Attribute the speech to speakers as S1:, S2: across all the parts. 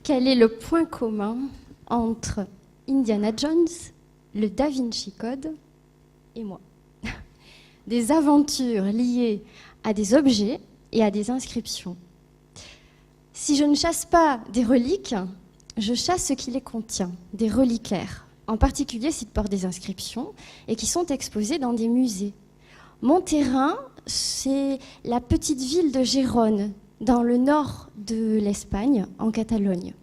S1: Quel est le point commun entre Indiana Jones, le Da Vinci Code et moi? Des aventures liées à des objets et à des inscriptions. Si je ne chasse pas des reliques, je chasse ce qui les contient, des reliquaires, en particulier s'ils portent des inscriptions et qui sont exposés dans des musées. Mon terrain, c'est la petite ville de Gérone, dans le nord de l'Espagne, en Catalogne.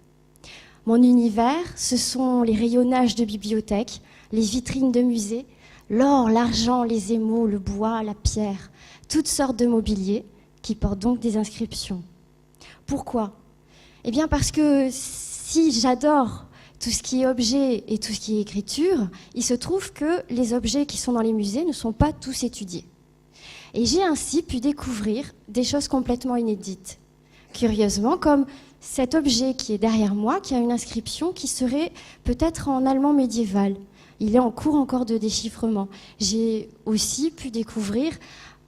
S1: Mon univers, ce sont les rayonnages de bibliothèques, les vitrines de musées, l'or, l'argent, les émaux, le bois, la pierre, toutes sortes de mobilier qui portent donc des inscriptions. Pourquoi ? Eh bien parce que si j'adore tout ce qui est objet et tout ce qui est écriture, il se trouve que les objets qui sont dans les musées ne sont pas tous étudiés. Et j'ai ainsi pu découvrir des choses complètement inédites. Curieusement, comme cet objet qui est derrière moi, qui a une inscription qui serait peut-être en allemand médiéval. Il est en cours encore de déchiffrement. J'ai aussi pu découvrir,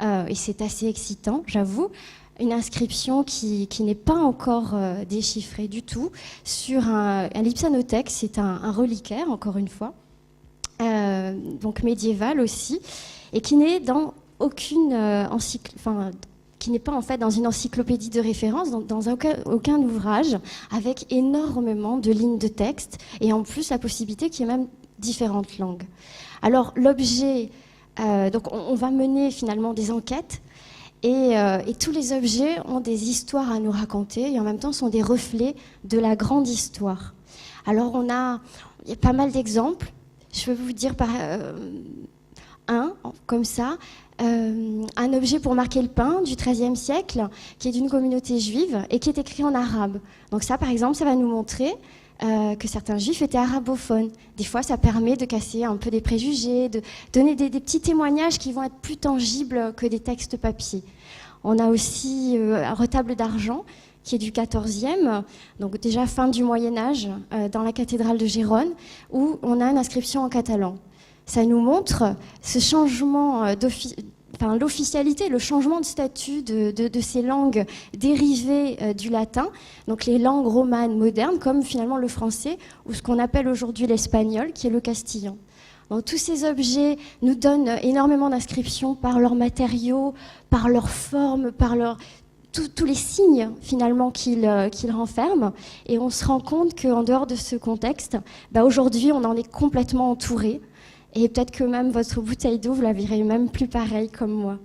S1: et c'est assez excitant, j'avoue, une inscription qui n'est pas encore déchiffrée du tout, sur un lipsanothèque, c'est un reliquaire, encore une fois, donc médiéval aussi, et qui n'est dans aucune qui n'est pas en fait dans une encyclopédie de référence, dans aucun ouvrage, avec énormément de lignes de texte, et en plus la possibilité qu'il y ait même différentes langues. Alors l'objet, donc on va mener finalement des enquêtes, et tous les objets ont des histoires à nous raconter, et en même temps sont des reflets de la grande histoire. Alors il y a pas mal d'exemples, je vais vous dire comme ça, un objet pour marquer le pain du XIIIe siècle, qui est d'une communauté juive et qui est écrit en arabe. Donc ça, par exemple, ça va nous montrer que certains juifs étaient arabophones. Des fois, ça permet de casser un peu des préjugés, de donner des petits témoignages qui vont être plus tangibles que des textes papier. On a aussi un retable d'argent qui est du XIVe, donc déjà fin du Moyen-Âge, dans la cathédrale de Gérone, où on a une inscription en catalan. Ça nous montre ce changement l'officialité, le changement de statut de ces langues dérivées du latin, donc les langues romanes modernes, comme finalement le français, ou ce qu'on appelle aujourd'hui l'espagnol, qui est le castillan. Donc, tous ces objets nous donnent énormément d'inscriptions par leurs matériaux, par leur forme, par tous les signes finalement qu'ils renferment, et on se rend compte qu'en dehors de ce contexte, aujourd'hui on en est complètement entouré. Et peut-être que même votre bouteille d'eau, vous la verrez même plus pareille comme moi.